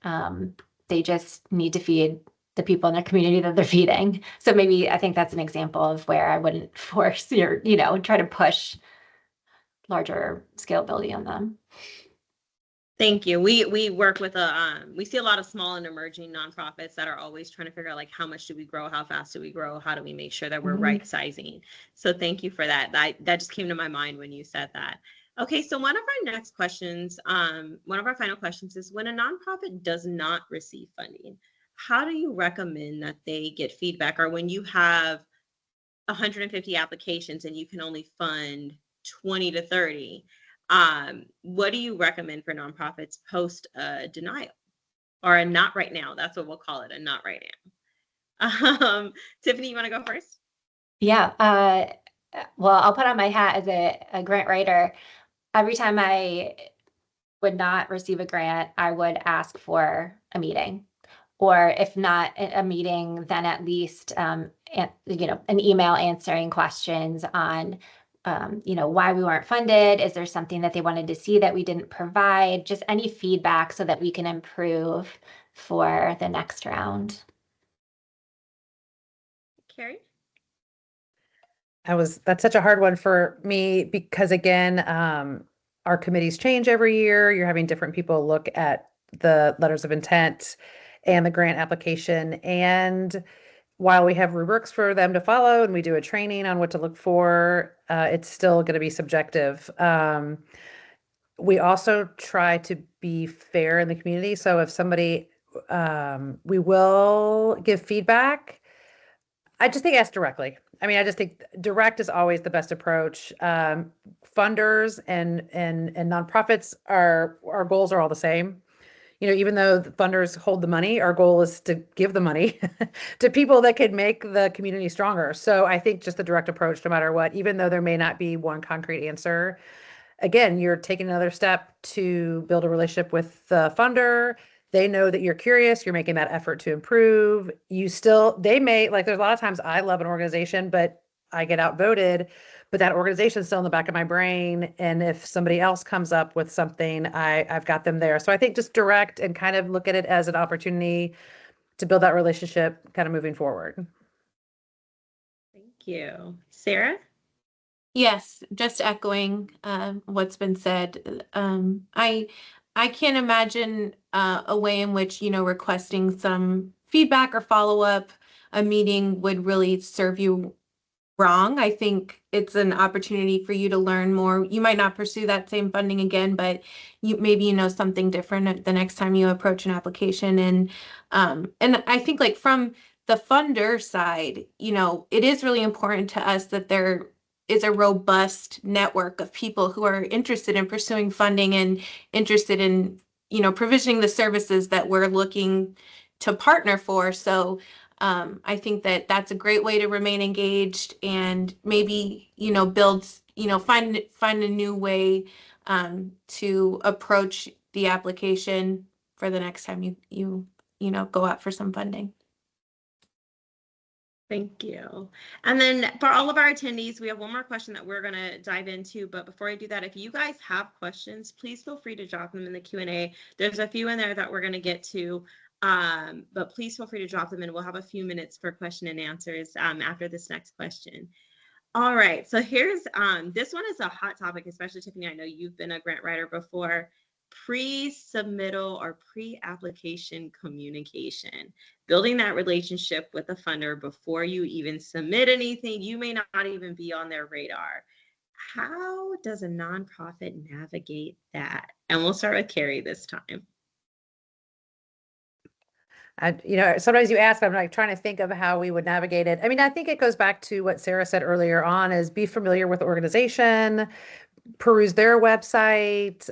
They just need to feed the people in their community that they're feeding. So maybe I think that's an example of where I wouldn't force try to push larger scalability on them. Thank you. We work with we see a lot of small and emerging nonprofits that are always trying to figure out how much do we grow, how fast do we grow, how do we make sure that we're right sizing. So thank you for that. That just came to my mind when you said that. Okay, so one of our next questions, one of our final questions is, when a nonprofit does not receive funding, how do you recommend that they get feedback? Or when you have 150 applications and you can only fund 20 to 30, what do you recommend for nonprofits post denial or a not right now? That's what we'll call it, a not right now. Tiffani, you want to go first? Yeah. Well, I'll put on my hat as a grant writer. Every time I would not receive a grant, I would ask for a meeting, or if not a meeting, then at least an email answering questions on why we weren't funded. Is there something that they wanted to see that we didn't provide? Just any feedback so that we can improve for the next round. Carey? That's such a hard one for me because, again, our committees change every year. You're having different people look at the letters of intent and the grant application. And while we have rubrics for them to follow and we do a training on what to look for, it's still going to be subjective. We also try to be fair in the community. So if somebody, we will give feedback. I just think ask directly. I mean, I just think direct is always the best approach. Funders and nonprofits, our goals are all the same. Even though the funders hold the money, our goal is to give the money to people that could make the community stronger. So I think just the direct approach, no matter what, even though there may not be one concrete answer, again, you're taking another step to build a relationship with the funder. They know that you're curious, you're making that effort to improve. They may, there's a lot of times I love an organization, but I get outvoted, but that organization's still in the back of my brain. And if somebody else comes up with something, I've got them there. So I think just direct and kind of look at it as an opportunity to build that relationship kind of moving forward. Thank you. Sarah? Yes, just echoing what's been said. I can't imagine a way in which, requesting some feedback or follow-up a meeting would really serve you wrong. I think it's an opportunity for you to learn more. You might not pursue that same funding again, but maybe you know something different the next time you approach an application. And I think like from the funder side, it is really important to us that there is a robust network of people who are interested in pursuing funding and interested in, provisioning the services that we're looking to partner for. So I think that that's a great way to remain engaged and maybe, build, find a new way to approach the application for the next time you go out for some funding. Thank you. And then for all of our attendees, we have one more question that we're going to dive into. But before I do that, if you guys have questions, please feel free to drop them in the Q&A. There's a few in there that we're going to get to, but please feel free to drop them and we'll have a few minutes for question and answers after this next question. All right, so here's, this one is a hot topic, especially Tiffani, I know you've been a grant writer before. Pre-submittal or pre-application communication, building that relationship with the funder before you even submit anything. You may not even be on their radar. How does a nonprofit navigate that? And we'll start with Carey this time. Sometimes you ask, I'm like trying to think of how we would navigate it. I mean, I think it goes back to what Sarah said earlier on, is be familiar with the organization, peruse their website,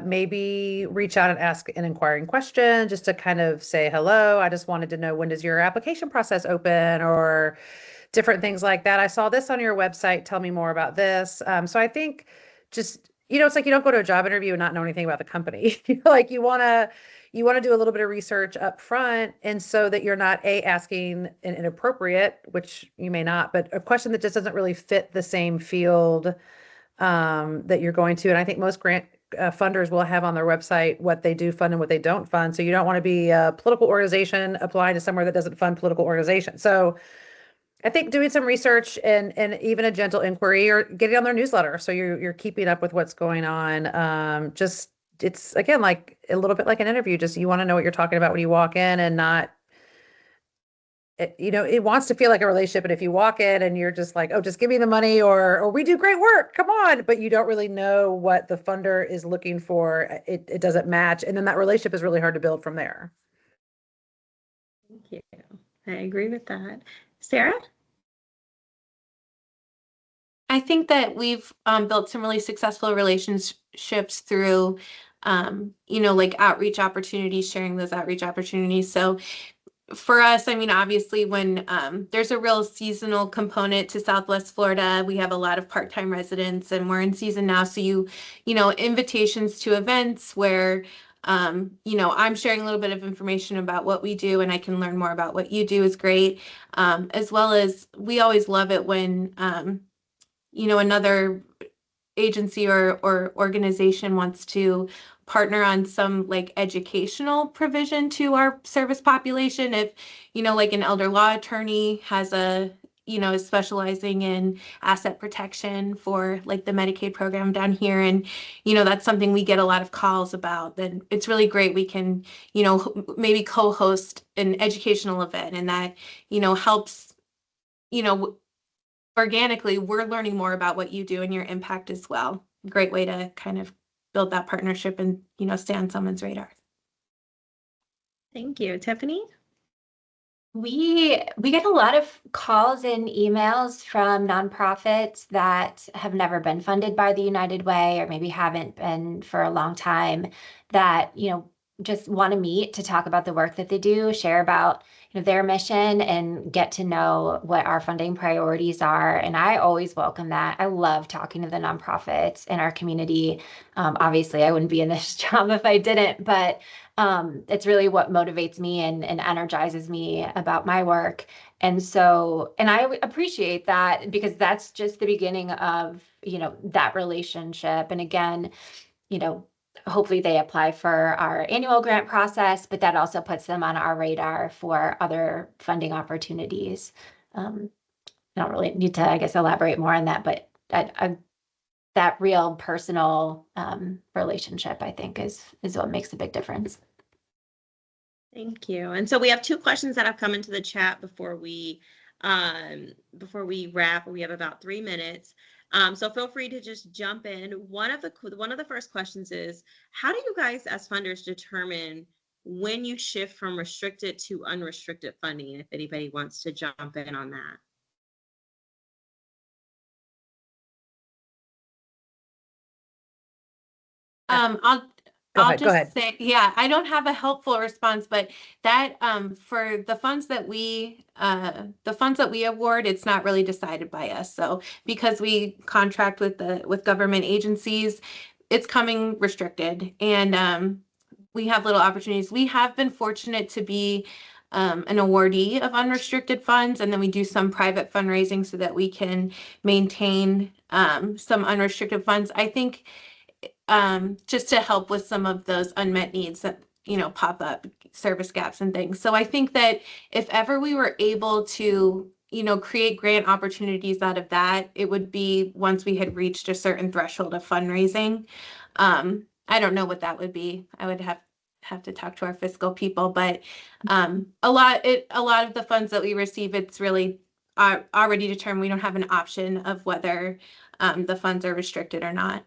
maybe reach out and ask an inquiring question just to kind of say, hello, I just wanted to know, when does your application process open, or different things like that. I saw this on your website. Tell me more about this. So I think just, it's like you don't go to a job interview and not know anything about the company. Like you want to do a little bit of research up front, and so that you're not asking an inappropriate, which you may not, but a question that just doesn't really fit the same field that you're going to. And I think most grant funders will have on their website what they do fund and what they don't fund. So you don't want to be a political organization applying to somewhere that doesn't fund political organization. So I think doing some research and even a gentle inquiry, or getting on their newsletter, so you're keeping up with what's going on. Just, it's again like a little bit like an interview. Just, you want to know what you're talking about when you walk in, and not, it wants to feel like a relationship. And if you walk in and you're just like, oh, just give me the money, or we do great work, come on, but you don't really know what the funder is looking for, it doesn't match, and then that relationship is really hard to build from there. Thank you. I agree with that. Sarah? I think that we've built some really successful relationships through, like outreach opportunities, sharing those outreach opportunities. So for us, I mean, obviously when there's a real seasonal component to Southwest Florida, we have a lot of part-time residents, and we're in season now. So invitations to events where I'm sharing a little bit of information about what we do, and I can learn more about what you do is great. As well as, we always love it when another agency or organization wants to partner on some like educational provision to our service population. If, like an elder law attorney has is specializing in asset protection for like the Medicaid program down here. And, that's something we get a lot of calls about. Then it's really great. We can, maybe co-host an educational event, and that, helps, organically, we're learning more about what you do and your impact as well. Great way to kind of build that partnership and, stay on someone's radar. Thank you. Tiffani? We get a lot of calls and emails from nonprofits that have never been funded by the United Way, or maybe haven't been for a long time, that, just want to meet to talk about the work that they do, share about their mission, and get to know what our funding priorities are. And I always welcome that. I love talking to the nonprofits in our community. Obviously, I wouldn't be in this job if I didn't, but it's really what motivates me and energizes me about my work. And so, and I appreciate that, because that's just the beginning of, that relationship. And again, hopefully they apply for our annual grant process, but that also puts them on our radar for other funding opportunities. I don't really need to, I guess, elaborate more on that, but that real personal relationship, I think, is what makes a big difference. Thank you. And so we have two questions that have come into the chat before we wrap. We have about 3 minutes. So feel free to just jump in. One of the first questions is, how do you guys as funders determine when you shift from restricted to unrestricted funding? If anybody wants to jump in on that. I'll just say, yeah, I don't have a helpful response, but that for the funds that we award, it's not really decided by us. So because we contract with government agencies, it's coming restricted, and we have little opportunities. We have been fortunate to be an awardee of unrestricted funds, and then we do some private fundraising so that we can maintain some unrestricted funds. I think just to help with some of those unmet needs that, pop up, service gaps and things. So I think that if ever we were able to, create grant opportunities out of that, it would be once we had reached a certain threshold of fundraising. I don't know what that would be. I would have to talk to our fiscal people, but a lot of the funds that we receive, it's really already determined. We don't have an option of whether the funds are restricted or not.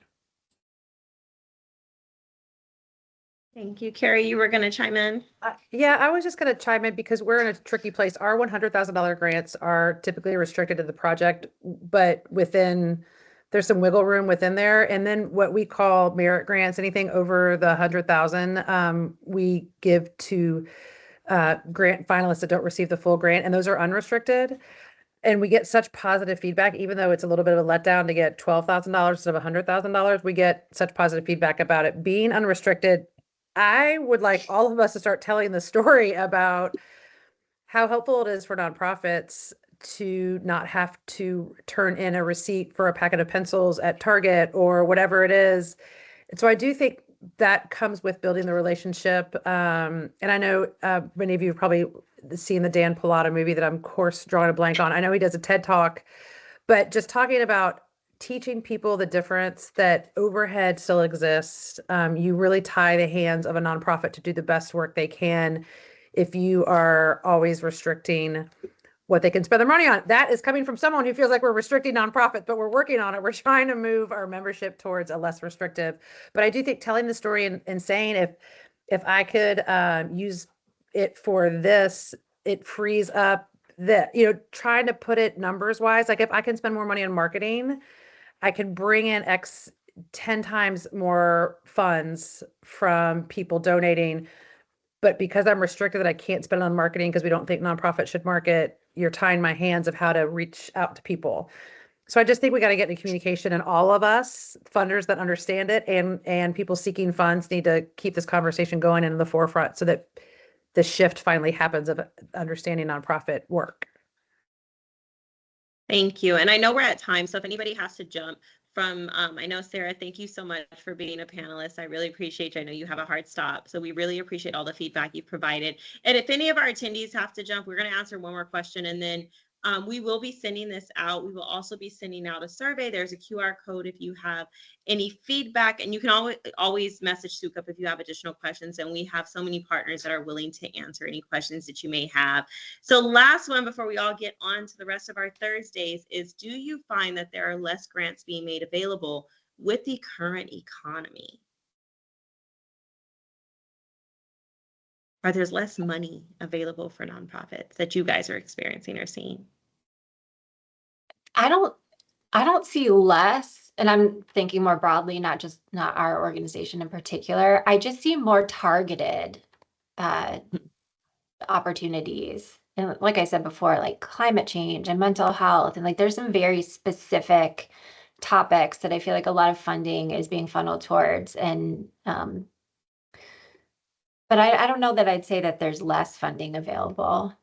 Thank you. Carey, you were going to chime in? Yeah, I was just going to chime in because we're in a tricky place. Our $100,000 grants are typically restricted to the project, but there's some wiggle room within there. And then what we call merit grants, anything over the 100,000, we give to grant finalists that don't receive the full grant, and those are unrestricted. And we get such positive feedback, even though it's a little bit of a letdown to get $12,000 instead of $100,000. We get such positive feedback about it being unrestricted. I would like all of us to start telling the story about how helpful it is for nonprofits to not have to turn in a receipt for a packet of pencils at Target or whatever it is. And so I do think that comes with building the relationship. And I know many of you have probably seen the Dan Pilata movie that I'm, of course, drawing a blank on. I know he does a TED Talk, but just talking about teaching people the difference that overhead still exists. You really tie the hands of a nonprofit to do the best work they can if you are always restricting what they can spend their money on. That is coming from someone who feels like we're restricting nonprofits, but we're working on it. We're trying to move our membership towards a less restrictive. But I do think telling the story and saying if I could use it for this, it frees up trying to put it numbers wise. Like if I can spend more money on marketing, I can bring in 10 times more funds from people donating. But because I'm restricted that I can't spend on marketing because we don't think nonprofits should market, you're tying my hands of how to reach out to people. So I just think we got to get into communication, and all of us funders that understand it and people seeking funds need to keep this conversation going in the forefront so that the shift finally happens of understanding nonprofit work. Thank you. And I know we're at time, so if anybody has to jump from, I know, Sarah, thank you so much for being a panelist. I really appreciate you. I know you have a hard stop, so we really appreciate all the feedback you've provided. And if any of our attendees have to jump, we're going to answer one more question, and then we will be sending this out. We will also be sending out a survey. There's a QR code if you have any feedback, and you can always message Soukup if you have additional questions. And we have so many partners that are willing to answer any questions that you may have. So last one before we all get on to the rest of our Thursdays is, do you find that there are less grants being made available with the current economy? Or there's less money available for nonprofits that you guys are experiencing or seeing? I don't see less, and I'm thinking more broadly, not our organization in particular. I just see more targeted opportunities. And like I said before, like climate change and mental health, and like there's some very specific topics that I feel like a lot of funding is being funneled towards. And but I don't know that I'd say that there's less funding available.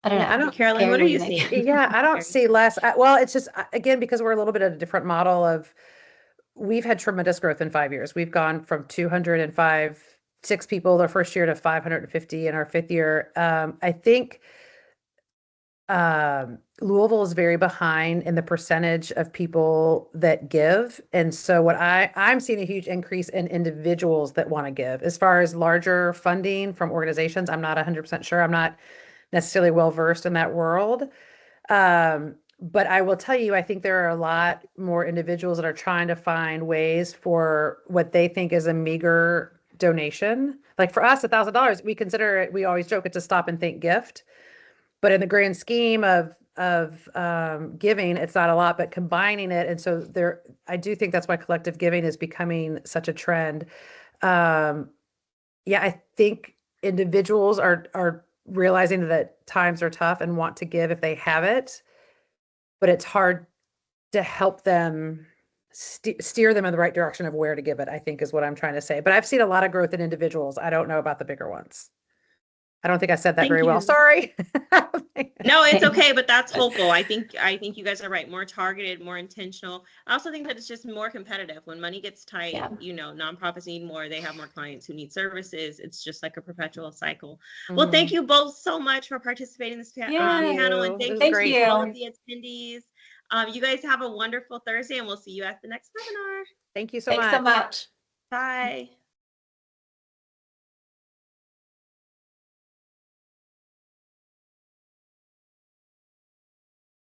I don't Yeah, know. Carolyn, Carey, what do you think? see? Yeah, I don't see less. Well, it's just, again, because we're a little bit of a different model of, we've had tremendous growth in 5 years. We've gone from 205, 6 people the first year to 550 in our 5th year. I think Louisville is very behind in the percentage of people that give. And so what I'm seeing a huge increase in individuals that want to give. As far as larger funding from organizations, I'm not 100% sure. I'm not necessarily well versed in that world. But I will tell you, I think there are a lot more individuals that are trying to find ways for what they think is a meager donation. Like for us, $1,000, we consider it, we always joke it's a stop and think gift. But in the grand scheme of giving, it's not a lot, but combining it. And so there, I do think that's why collective giving is becoming such a trend. Yeah, I think individuals are realizing that times are tough and want to give if they have it, but it's hard to help them steer them in the right direction of where to give it, I think is what I'm trying to say. But I've seen a lot of growth in individuals. I don't know about the bigger ones. I don't think I said that Thank very well. you. Sorry. No, it's okay, but that's hopeful. I think you guys are right. More targeted, more intentional. I also think that it's just more competitive. When money gets tight, Yeah. nonprofits need more. They have more clients who need services. It's just like a perpetual cycle. Well, thank you both so much for participating in this panel, and It was thank great. you to all of the attendees. You guys have a wonderful Thursday, and we'll see you at the next webinar. Thank you so Thanks much. so much. Bye.